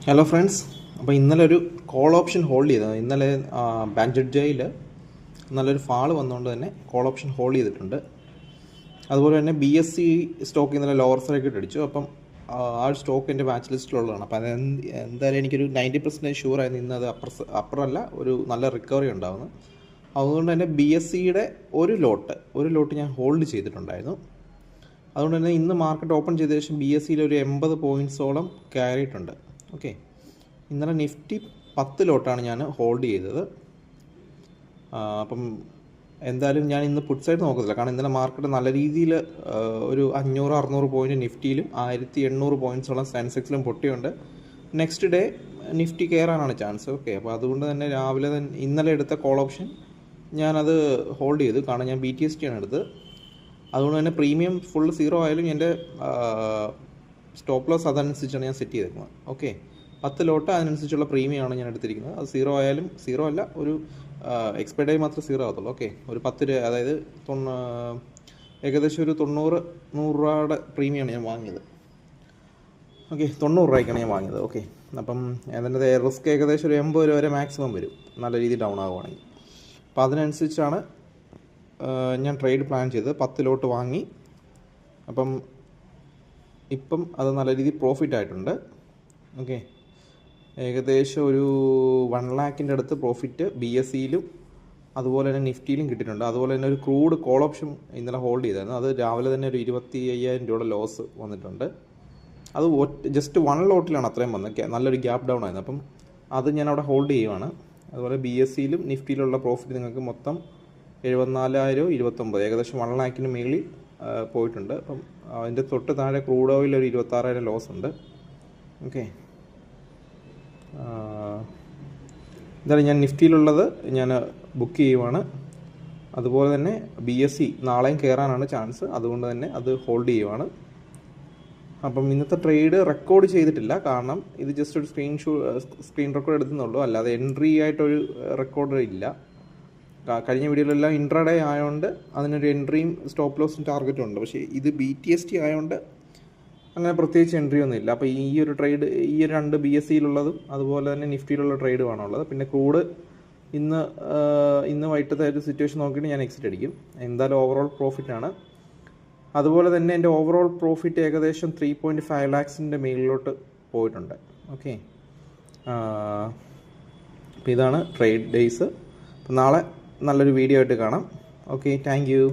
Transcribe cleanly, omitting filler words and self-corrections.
Hello friends, അപ്പോൾ ഇന്നലെ ഒരു കോൾ ഓപ്ഷൻ ഹോൾഡ് ചെയ്തത്. ഇന്നലെ ബാൻജഡ്ജയിൽ നല്ലൊരു ഫാൾ വന്നുകൊണ്ട് തന്നെ കോൾ ഓപ്ഷൻ ഹോൾഡ് ചെയ്തിട്ടുണ്ട്. അതുപോലെ തന്നെ BSE സ്റ്റോക്ക് ഇന്നലെ ലോവർ സർക്യൂട്ട് അടിച്ചു. അപ്പം ആ ഒരു സ്റ്റോക്ക് എൻ്റെ വാച്ച് ലിസ്റ്റിലുള്ളതാണ്. അപ്പോൾ അത് എന്തായാലും എനിക്കൊരു 90% ഷുവറായിരുന്നു ഇന്ന് അത് അപ്പുറമല്ല ഒരു നല്ല റിക്കവറി ഉണ്ടാകുന്നു. അതുകൊണ്ട് തന്നെ BSEയുടെ ഒരു ലോട്ട് ഞാൻ ഹോൾഡ് ചെയ്തിട്ടുണ്ടായിരുന്നു. അതുകൊണ്ട് തന്നെ ഇന്ന് മാർക്കറ്റ് ഓപ്പൺ ചെയ്ത ശേഷം BSEയിൽ ഒരു 80 പോയിൻറ്റ്സോളം കയറിയിട്ടുണ്ട്. ഓക്കെ, ഇന്നലെ നിഫ്റ്റി 10 ലോട്ടാണ് ഞാൻ ഹോൾഡ് ചെയ്തത്. അപ്പം എന്തായാലും ഞാൻ ഇന്ന് പുട്ട് സൈഡ് നോക്കത്തില്ല, കാരണം ഇന്നലെ മാർക്കറ്റ് നല്ല രീതിയിൽ ഒരു 500-600 പോയിൻറ്റ് നിഫ്റ്റിയിലും 1800 പോയിൻറ്റ്സോളം സെൻസെക്സിലും പൊട്ടിയുണ്ട്. നെക്സ്റ്റ് ഡേ നിഫ്റ്റി കയറാനാണ് ചാൻസ്. ഓക്കെ, അപ്പോൾ അതുകൊണ്ട് തന്നെ രാവിലെ തന്നെ ഇന്നലെ എടുത്ത കോൾ ഓപ്ഷൻ ഞാനത് ഹോൾഡ് ചെയ്തു, കാരണം ഞാൻ BTST ആണ് എടുത്തത്. അതുകൊണ്ട് തന്നെ പ്രീമിയം ഫുൾ 0 ആയാലും എൻ്റെ സ്റ്റോപ്പ് ലോസ് അതനുസരിച്ചാണ് ഞാൻ സെറ്റ് ചെയ്തേക്കുന്നത്. ഓക്കെ, 10 ലോട്ട് അതിനനുസരിച്ചുള്ള പ്രീമിയമാണ് ഞാൻ എടുത്തിരിക്കുന്നത്. അത് 0 ആയാലും 0 അല്ല, ഒരു എക്സ്പയർ ഡേ മാത്രമേ 0 ആകത്തുള്ളൂ. ഓക്കെ, ഒരു 10 രൂപ, അതായത് ഏകദേശം ഒരു 100 രൂപയുടെ പ്രീമിയമാണ് ഞാൻ വാങ്ങിയത്. ഓക്കെ, 90 രൂപയ്ക്കാണ് ഞാൻ വാങ്ങിയത്. ഓക്കെ, അപ്പം അതിൻ്റെ റിസ്ക് ഏകദേശം ഒരു 80 രൂപ വരെ മാക്സിമം വരും, നല്ല രീതിയിൽ ഡൗൺ ആകുവാണെങ്കിൽ. അപ്പോൾ അതിനനുസരിച്ചാണ് ഞാൻ ട്രേഡ് പ്ലാൻ ചെയ്തത്. 10 ലോട്ട് വാങ്ങി. അപ്പം ഇപ്പം അത് നല്ല രീതിയിൽ പ്രോഫിറ്റ് ആയിട്ടുണ്ട്. ഓക്കെ, ഏകദേശം ഒരു 1 ലാഖിൻ്റെ അടുത്ത് പ്രോഫിറ്റ് BSEയിലും അതുപോലെ തന്നെ നിഫ്റ്റിയിലും കിട്ടിയിട്ടുണ്ട്. അതുപോലെ തന്നെ ഒരു ക്രൂഡ് കോൾ ഓപ്ഷൻ ഇന്നലെ ഹോൾഡ് ചെയ്തായിരുന്നു. അത് രാവിലെ തന്നെ ഒരു 25,000 രൂപയുടെ ലോസ് വന്നിട്ടുണ്ട്. അത് ജസ്റ്റ് 1 ലോട്ടിലാണ് അത്രയും വന്നത്, നല്ലൊരു ഗ്യാപ്പ് ഡൗൺ ആയിരുന്നു. അപ്പം അത് ഞാൻ അവിടെ ഹോൾഡ് ചെയ്യുവാണ്. അതുപോലെ BSEയിലും നിഫ്റ്റിയിലുള്ള പ്രോഫിറ്റ് നിങ്ങൾക്ക് മൊത്തം 74,029, ഏകദേശം 1 ലാഖിന് മേളിൽ പോയിട്ടുണ്ട്. അപ്പം അതിൻ്റെ തൊട്ട് താഴെ ക്രൂഡ് ഓയിൽ ഒരു 26,000 ലോസ് ഉണ്ട്. ഓക്കെ, എന്തായാലും ഞാൻ നിഫ്റ്റിയിലുള്ളത് ഞാൻ ബുക്ക് ചെയ്യുവാണ്. അതുപോലെ തന്നെ BSE നാളെയും കയറാനാണ് ചാൻസ്, അതുകൊണ്ട് തന്നെ അത് ഹോൾഡ് ചെയ്യുവാണ്. അപ്പം ഇന്നത്തെ ട്രേഡ് റെക്കോർഡ് ചെയ്തിട്ടില്ല, കാരണം ഇത് ജസ്റ്റ് ഒരു സ്ക്രീൻ റെക്കോർഡ് എടുത്തുന്നുള്ളൂ, അല്ലാതെ എൻട്രി ആയിട്ടൊരു റെക്കോർഡ് ഇല്ല. കഴിഞ്ഞ വീഡിയോയിലെല്ലാം ഇൻട്രാഡേ ആയതുകൊണ്ട് അതിനൊരു എൻട്രിയും സ്റ്റോപ്പ് ലോസും ടാർഗറ്റും ഉണ്ട്. പക്ഷേ ഇത് BTST ആയതുകൊണ്ട് അങ്ങനെ പ്രത്യേകിച്ച് എൻട്രി ഒന്നും ഇല്ല. അപ്പോൾ ഈ ഒരു ട്രേഡ്, ഈ 2 BSEയിലുള്ളതും അതുപോലെ തന്നെ നിഫ്റ്റിയിലുള്ള ട്രേഡുമാണുള്ളത്. പിന്നെ ക്രൂഡ് ഇന്ന് വൈകിട്ടത്തെ ഒരു സിറ്റുവേഷൻ നോക്കിയിട്ട് ഞാൻ എക്സിറ്റ് അടിക്കും. എന്തായാലും ഓവറോൾ പ്രോഫിറ്റാണ്. അതുപോലെ തന്നെ എൻ്റെ ഓവറോൾ പ്രോഫിറ്റ് ഏകദേശം 3.5 ലാക്സിൻ്റെ മേലിലോട്ട് പോയിട്ടുണ്ട്. ഓക്കെ, അപ്പോൾ ഇതാണ് ട്രേഡ് ഡേയ്സ്. അപ്പോൾ നാളെ നല്ലൊരു വീഡിയോ ആയിട്ട് കാണാം. Okay, thank you.